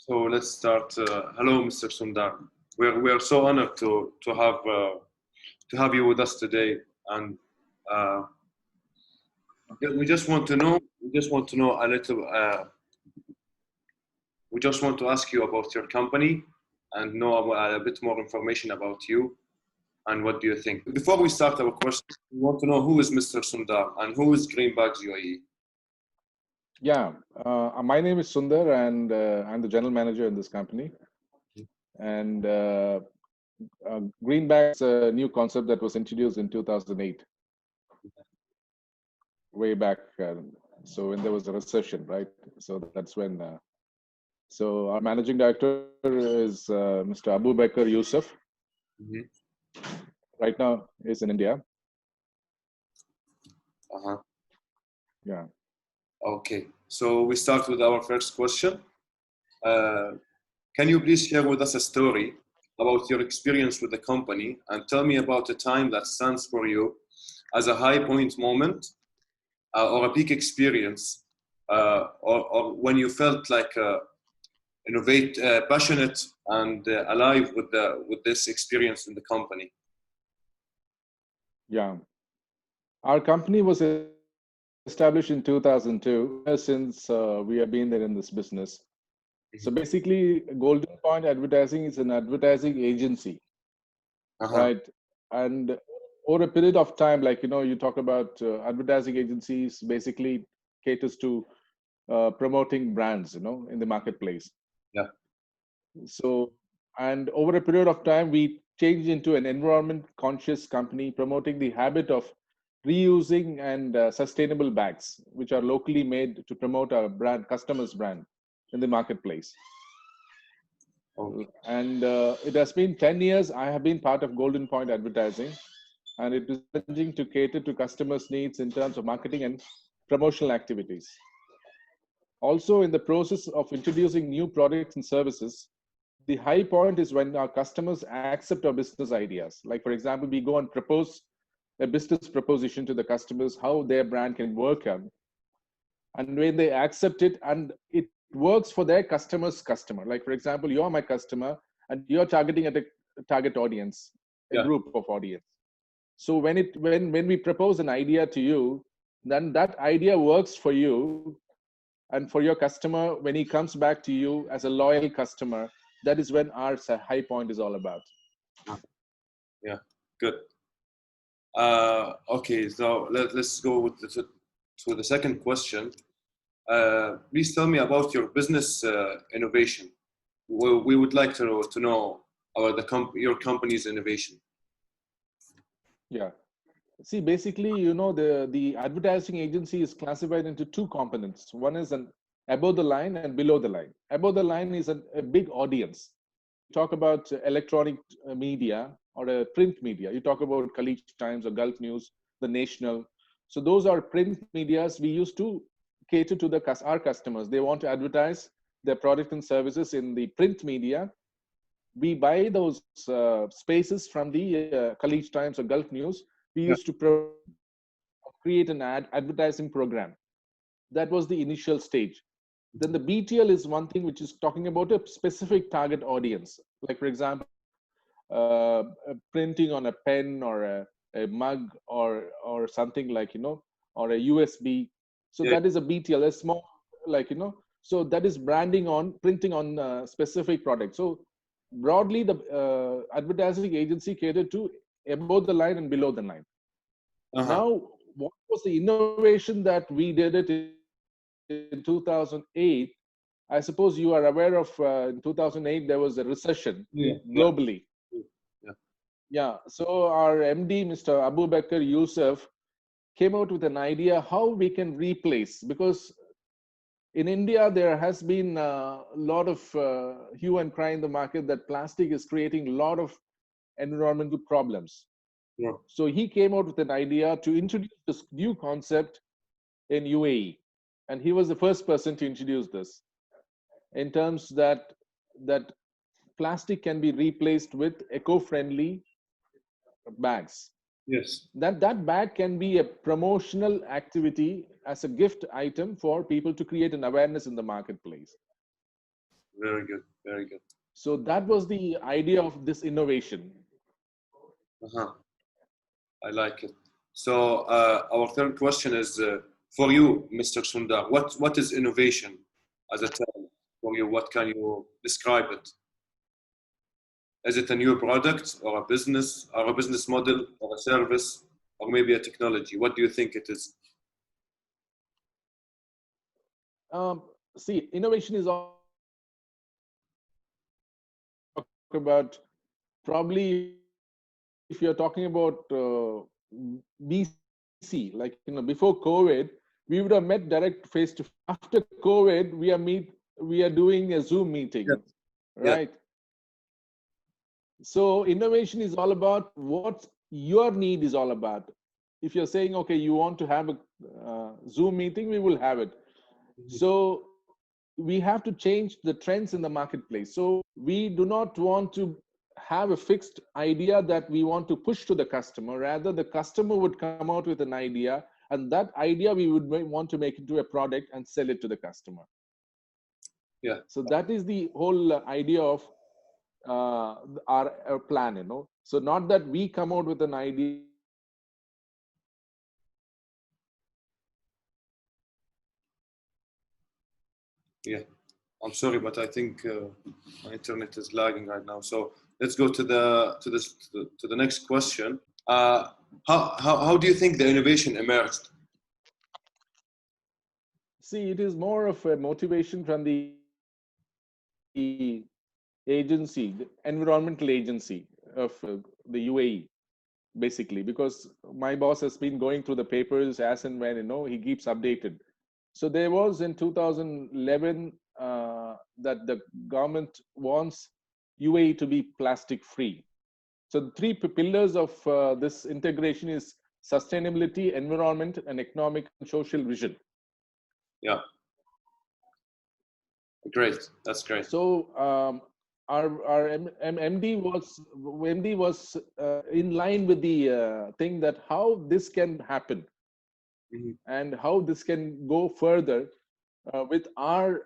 So let's start. Hello, Mr. Sundar. We are so honored to have you with us today, and uh, we just want to know a little. We just want to ask you about your company and know a bit more information about you and what do you think. Before we start our questions, we want to know who is Mr. Sundar and who is GreenBags UAE. Yeah, my name is Sundar, and I'm the general manager in this company. And Greenbags is a new concept that was introduced in 2008, way back. So when there was a recession, right? So that's when. So our managing director is Mr. Abu Bakr Yusuf. Mm-hmm. Right now, is in India. Uh-huh. Yeah. Okay, so we start with our first question. Can you please share with us a story about your experience with the company and tell me about a time that stands for you as a high point moment or a peak experience or when you felt like passionate and alive with this experience in the company? Yeah. Our company was established in 2002. Since we have been there in this business. So basically, Golden Point Advertising is an advertising agency, right? And over a period of time, like, you talk about advertising agencies basically caters to promoting brands, in the marketplace. Yeah. So, and over a period of time, we changed into an environment conscious company promoting the habit of reusing and sustainable bags, which are locally made to promote our brand, customers' brand in the marketplace. Okay. And it has been 10 years. I have been part of Golden Point Advertising, and it is challenging to cater to customers' needs in terms of marketing and promotional activities. Also, in the process of introducing new products and services, the high point is when our customers accept our business ideas. Like, for example, we go and propose a business proposition to the customers, how their brand can work on. And when they accept it and it works for their customer's customer, like, for example, you're my customer and you're targeting at a target audience, a group of audience. So when we propose an idea to you, then that idea works for you and for your customer. When he comes back to you as a loyal customer, that is when our high point is all about. Yeah, good. Okay, so let's go with the second question. Please tell me about your business innovation. We would like to know about your company's innovation. Yeah. See, basically, the advertising agency is classified into two components. One is an above the line and below the line. Above the line is a big audience. Talk about electronic media or a print media. You talk about Khaleej Times or Gulf News, the National. So those are print medias we used to cater to our customers. They want to advertise their product and services in the print media. We buy those spaces from the Khaleej Times or Gulf News. We used to create an advertising program. That was the initial stage. Then the BTL is one thing which is talking about a specific target audience. Like, for example, printing on a pen or a mug or something like, or a USB. So that is a BTL, a small, like, so that is branding on, printing on specific products. So broadly, the advertising agency catered to above the line and below the line. Now, what was the innovation that we did it in 2008? I suppose you are aware of in 2008, there was a recession globally. Yeah. So our MD, Mr. Abu Bakr Yusuf, came out with an idea how we can replace, because in India, there has been a lot of hue and cry in the market that plastic is creating a lot of environmental problems. Yeah. So he came out with an idea to introduce this new concept in UAE. And he was the first person to introduce this in terms that plastic can be replaced with eco-friendly bags. Yes. That bag can be a promotional activity as a gift item for people to create an awareness in the marketplace. Very good. Very good. So that was the idea of this innovation. Uh-huh. I like it. So our third question is for you, Mr. Sundar. What is innovation as a term for you? What can you describe it? Is it a new product or a business model or a service or maybe a technology? What do you think it is? See, innovation is all about, probably if you're talking about BC, like before COVID, we would have met direct face to face. After COVID, we are doing a Zoom meeting, Yes. right? Yes. So innovation is all about what your need is all about. If you're saying, okay, you want to have a Zoom meeting, we will have it. So we have to change the trends in the marketplace. So we do not want to have a fixed idea that we want to push to the customer. Rather, the customer would come out with an idea, and that idea we would want to make into a product and sell it to the customer. Yeah. So that is the whole idea of our plan, So not that we come out with an idea. Yeah. I'm sorry, but I think my internet is lagging right now. So let's go to the next question. How do you think the innovation emerged? See, it is more of a motivation from the agency, the environmental agency of the UAE, basically, because my boss has been going through the papers as and when he keeps updated. So there was in 2011 that the government wants UAE to be plastic free. So the three pillars of this integration is sustainability, environment, and economic and social vision. Yeah. Great. That's great. So our MD was in line with the thing that how this can happen and how this can go further with our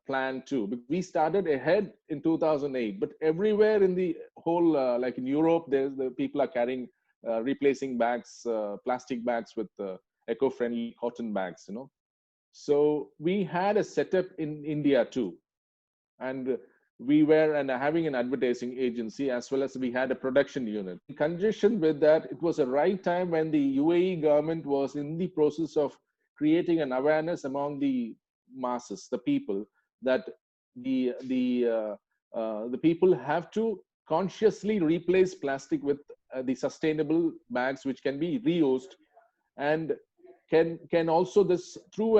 plan too. We started ahead in 2008, but everywhere in the whole, like in Europe, there's the people are carrying replacing bags, plastic bags with eco-friendly cotton bags. So we had a setup in India too, and we were having an advertising agency as well as we had a production unit. In conjunction with that, it was a right time when the UAE government was in the process of creating an awareness among the masses, the people, that the people have to consciously replace plastic with the sustainable bags which can be reused, and can also this through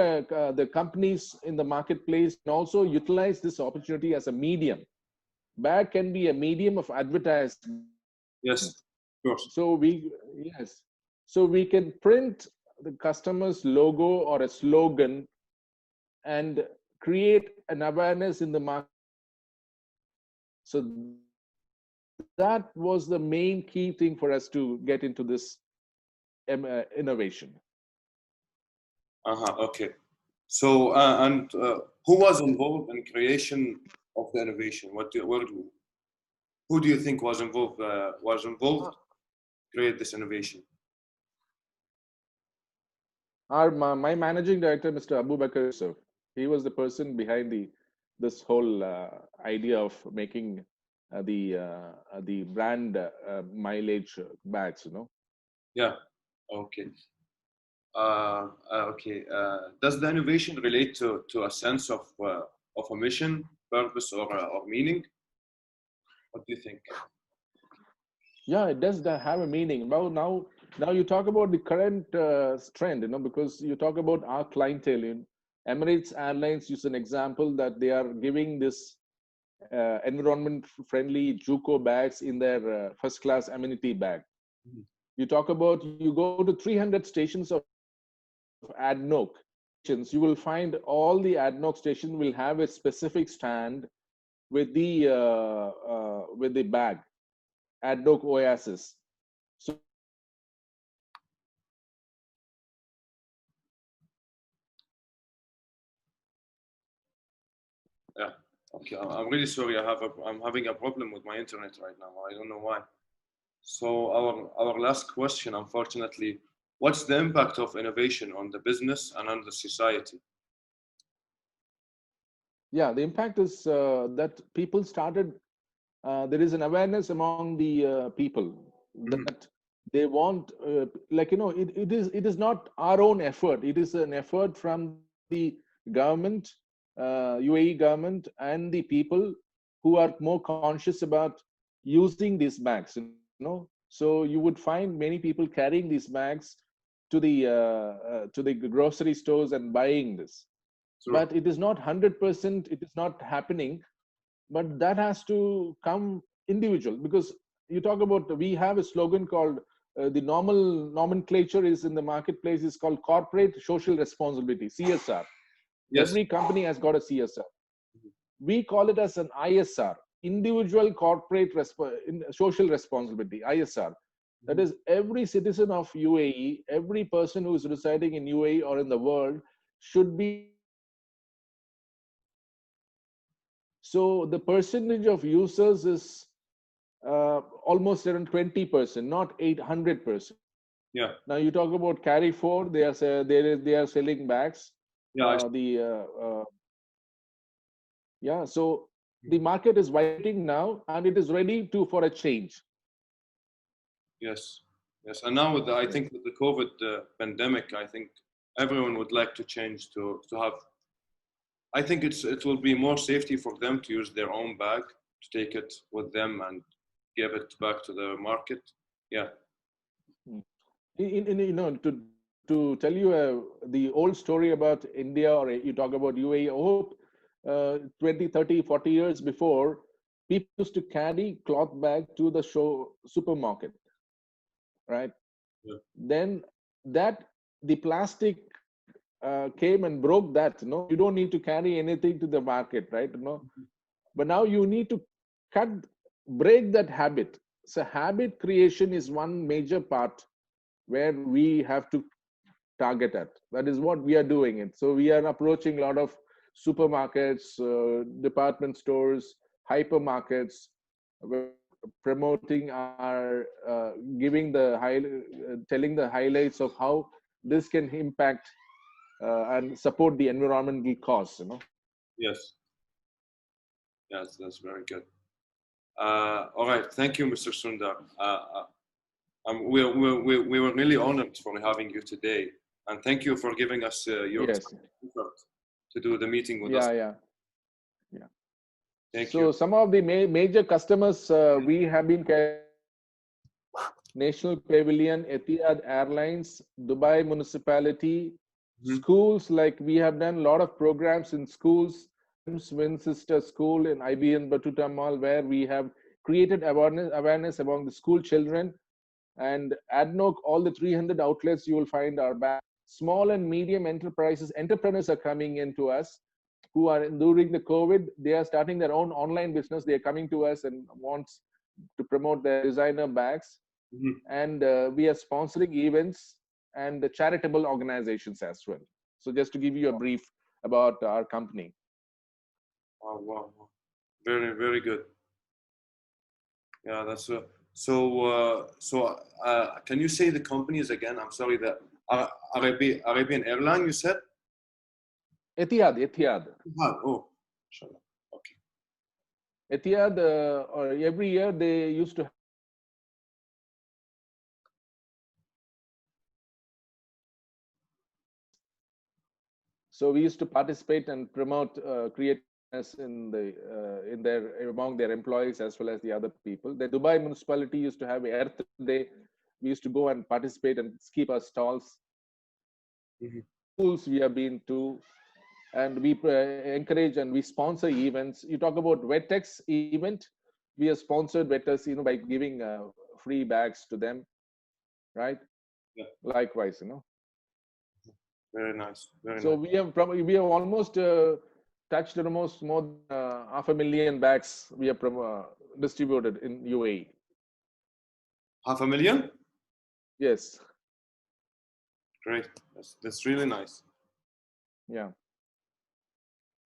the companies in the marketplace can also utilize this opportunity as a medium. Bag can be a medium of advertising. Yes, of course. So we can print the customer's logo or a slogan and create an awareness in the market. So that was the main key thing for us to get into this innovation. Okay. So who was involved in creation of the innovation? Who do you think was involved to create this innovation? My managing director, Mr. Abu Bakr Yusuf, he was the person behind this whole idea of making the brand mileage bags. Yeah. Okay. Okay. Does the innovation relate to a sense of a mission, purpose, or meaning? What do you think? Yeah, it does have a meaning. Now you talk about the current trend, because you talk about our clientele. Emirates Airlines use an example that they are giving this environment-friendly JUCO bags in their first-class amenity bag. You talk about, you go to 300 stations of ADNOC, you will find all the ADNOC station will have a specific stand with the bag, ADNOC Oasis. So Yeah. Okay, I'm really sorry. I'm having a problem with my internet right now. I don't know why. So our last question, unfortunately, what's the impact of innovation on the business and on the society? Yeah, the impact is that people started, there is an awareness among the people Mhm. that they want, like, it is not our own effort. It is an effort from the government, UAE government, and the people who are more conscious about using these bags, So you would find many people carrying these bags to the grocery stores and buying this, Sure. but it is not 100%, it is not happening. But that has to come individual, because you talk about, we have a slogan called, the normal nomenclature is in the marketplace is called corporate social responsibility, CSR. Yes. Every company has got a CSR. We call it as an ISR, individual corporate social responsibility, ISR. That Mhm. is, every citizen of UAE, every person who is residing in UAE or in the world should be So the percentage of users is almost around 20%, not 800%. Yeah. Now you talk about carry forward, they are selling bags. Yeah. The Yeah, so the market is waiting now, and it is ready to for a change. Yes. Yes. And now I Yes. think with the COVID pandemic, I think everyone would like to change to have. I think it will be more safety for them to use their own bag to take it with them and give it back to the market. Yeah. Mm. To tell you the old story about India, or you talk about UAE, I hope 20, 30, 40 years before, people used to carry cloth bag to the supermarket, right? Yeah. Then that the plastic came and broke that. You don't need to carry anything to the market, right? But now you need to cut, break that habit. So habit creation is one major part where we have to target at. That is what we are doing it. So we are approaching a lot of supermarkets, department stores, hypermarkets, promoting our, giving the telling the highlights of how this can impact and support the environmental cause. Yes. Yes. That's very good. All right. Thank you, Mr. Sundar. We were really honored for having you today, and thank you for giving us your Yes. time and effort to do the meeting with us. Yeah. Yeah. Thank you. So some of the major customers we have been National Pavilion, Etihad Airlines, Dubai Municipality, Mhm. schools. Like we have done a lot of programs in schools. Winchester School in IBN Batuta Mall, where we have created awareness among the school children. And ADNOC, all the 300 outlets you will find are back. Small and medium entrepreneurs are coming into us, who are during the COVID, they are starting their own online business. They are coming to us and wants to promote their designer bags. Mhm. And we are sponsoring events and the charitable organizations as well. So just to give you a brief about our company. Wow, wow, wow. Very, very good. Yeah, that's can you say the companies again? I'm sorry, the Arabian Airline you said? Etihad. Oh, inshallah. Okay. Etihad, or every year they used to. So we used to participate and promote creativeness in their among their employees as well as the other people. The Dubai municipality used to have Earth Day. We used to go and participate and keep our stalls. Mhm. Schools we have been to, and we encourage and we sponsor events. You talk about Vetex event. We have sponsored Vetex, by giving free bags to them, right? Yeah, Likewise. very nice, very So nice. we have almost touched almost more than 500,000 bags we have distributed in UAE. 500,000? Yes, Great. That's really nice. yeah.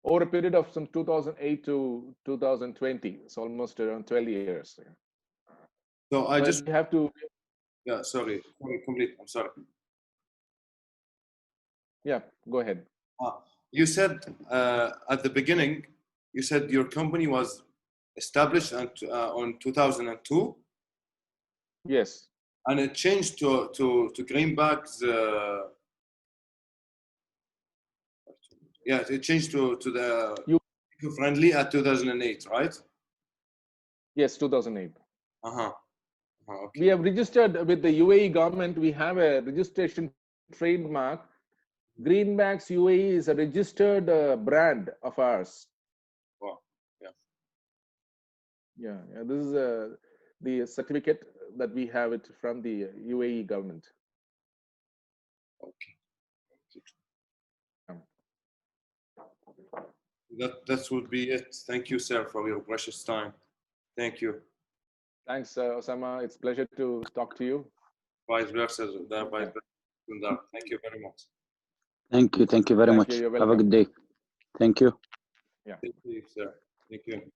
over a period of some 2008 to 2020. It's almost around 12 years. So I But just, you have to, yeah, sorry, complete. I'm sorry. yeah, go ahead. You said at the beginning, you said your company was established on 2002, Yes, and it changed to GreenBags. Yeah, it changed to the you, eco-friendly at 2008, right? yes, 2008. Uh-huh. We Okay. have registered with the UAE government. We have a registration trademark. GreenBags UAE is a registered brand of ours. Wow. Yeah. Yeah, yeah, this is the certificate that we have it from the UAE government. Okay. Um, That would be it. Thank you, sir, for your precious time. Thank you. Thanks, Osama. It's a pleasure to talk to you. Vice versa. Vice Yeah. versa. Thank you very much. Thank you very Thank much. you. You're Have a welcome. good day. Thank you. Yeah. Thank you, sir. Thank you.